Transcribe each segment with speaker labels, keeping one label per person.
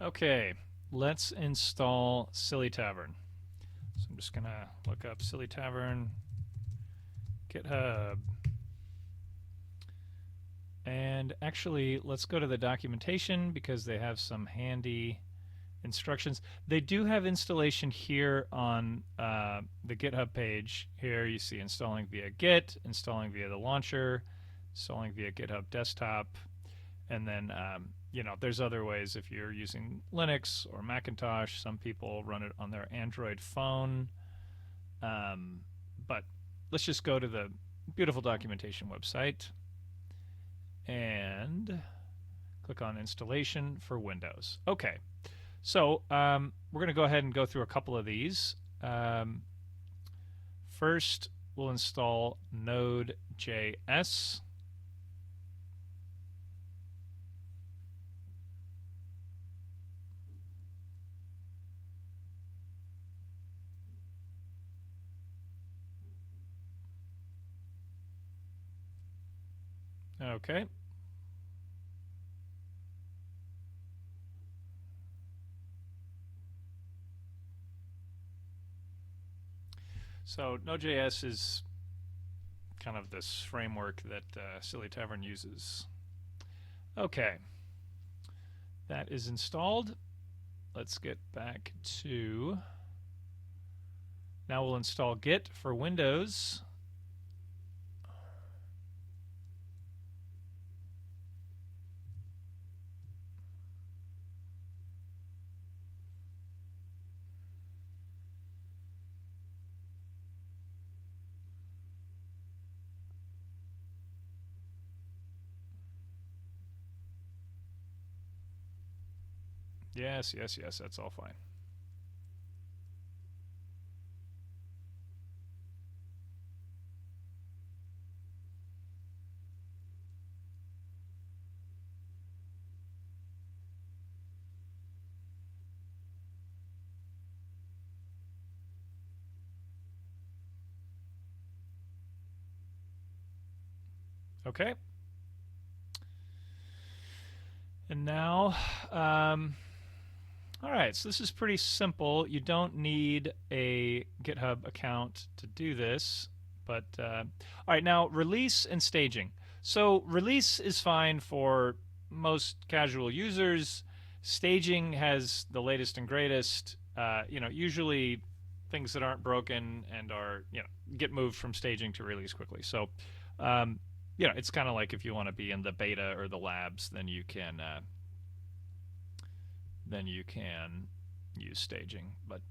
Speaker 1: Okay, let's install SillyTavern. So I'm just going to look up SillyTavern, GitHub. And actually, let's go to the documentation because they have some handy instructions. They do have installation here on the GitHub page. Here you see installing via Git, installing via the launcher, installing via GitHub desktop, and then there's other ways if you're using Linux or Macintosh. Some people run it on their Android phone. But let's just go to the beautiful documentation website and click on installation for Windows. Okay, so we're going to go ahead and go through a couple of these. First, we'll install Node.js. Okay. So Node.js is kind of this framework that SillyTavern uses. Okay. That is installed. Let's get back to... Now we'll install Git for Windows. Yes, that's all fine. Okay. And now, all right, so this is pretty simple. You don't need a GitHub account to do this. But, all right, now release and staging. So release is fine for most casual users. Staging has the latest and greatest. Usually things that aren't broken and are, get moved from staging to release quickly. So, it's kind of like if you want to be in the beta or the labs, then you can use staging. But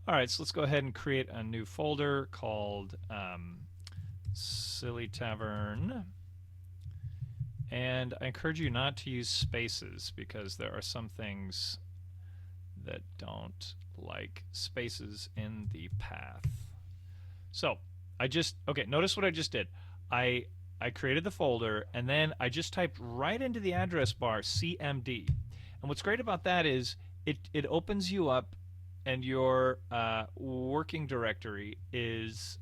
Speaker 1: all right, so let's go ahead and create a new folder called SillyTavern. And I encourage you not to use spaces because there are some things that don't like spaces in the path. So notice what I just did. I created the folder, and then I just typed right into the address bar CMD. And what's great about that is it opens you up, and your working directory is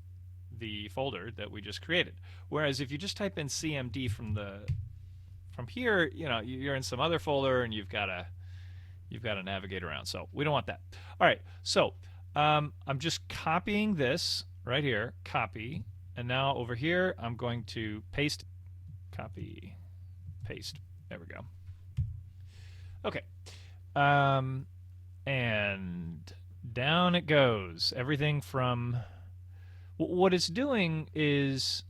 Speaker 1: the folder that we just created. Whereas if you just type in CMD from here, you're in some other folder, and you've got to navigate around. So we don't want that. All right, so I'm just copying this right here, copy. And now over here, I'm going to paste, copy, paste. There we go. Okay. And down it goes. Everything from... What it's doing is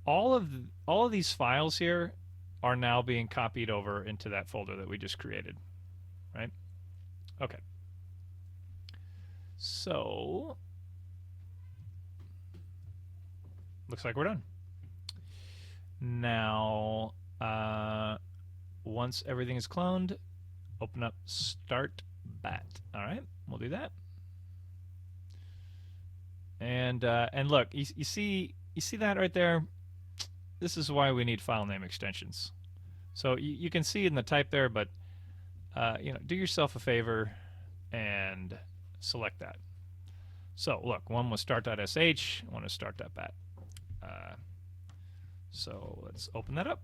Speaker 1: all of these files here are now being copied over into that folder that we just created, right? Okay. So... looks like we're done. Now, once everything is cloned, open up Start Bat. All right, we'll do that. And look, you see that right there? This is why we need file name extensions. So you can see in the type there, but do yourself a favor and select that. So look, one was start.sh, one is start.bat. So let's open that up.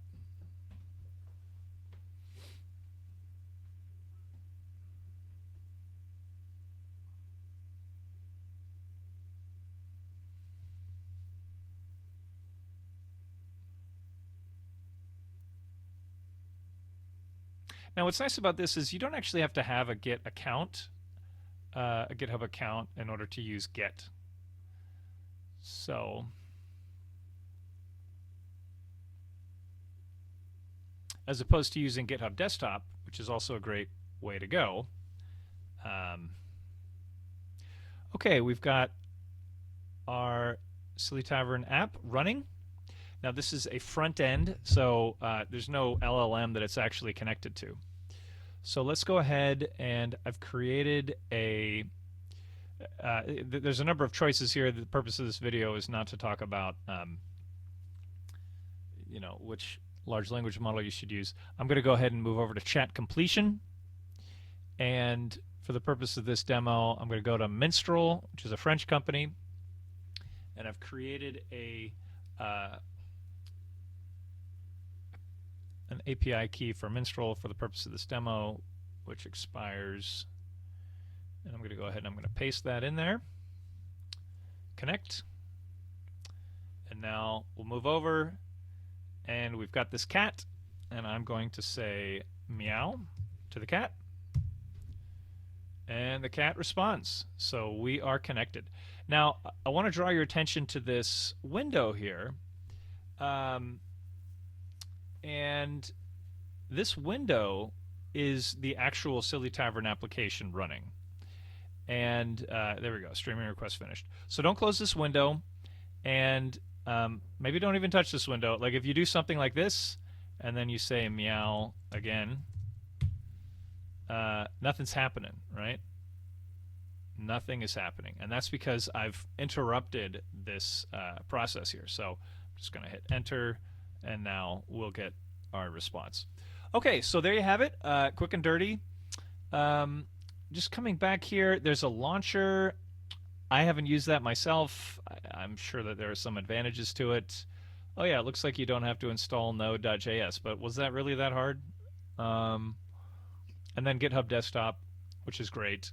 Speaker 1: Now, what's nice about this is you don't actually have to have a Git account, a GitHub account, in order to use Git. So, as opposed to using GitHub Desktop, which is also a great way to go. Okay, we've got our SillyTavern app running. Now this is a front end, so there's no LLM that it's actually connected to. So let's go ahead, and I've created a there's a number of choices here. The purpose of this video is not to talk about which large language model you should use. I'm going to go ahead and move over to chat completion, and for the purpose of this demo, I'm going to go to Minstrel, which is a French company, and I've created an API key for Minstrel for the purpose of this demo, which expires. And I'm going to go ahead and I'm going to paste that in there. Connect. And now we'll move over, and we've got this cat, and I'm going to say meow to the cat. And the cat responds. So we are connected. Now, I want to draw your attention to this window here. And this window is the actual SillyTavern application running. And there we go, streaming request finished. So don't close this window, and maybe don't even touch this window. Like if you do something like this, and then you say meow again, nothing's happening, right? Nothing is happening, and that's because I've interrupted this process here. So I'm just going to hit enter, and now we'll get our response. Okay, so there you have it, quick and dirty. Just coming back here, there's a launcher. I haven't used that myself. I'm sure that there are some advantages to it. Oh yeah, it looks like you don't have to install node.js, but was that really that hard? And then GitHub Desktop, which is great.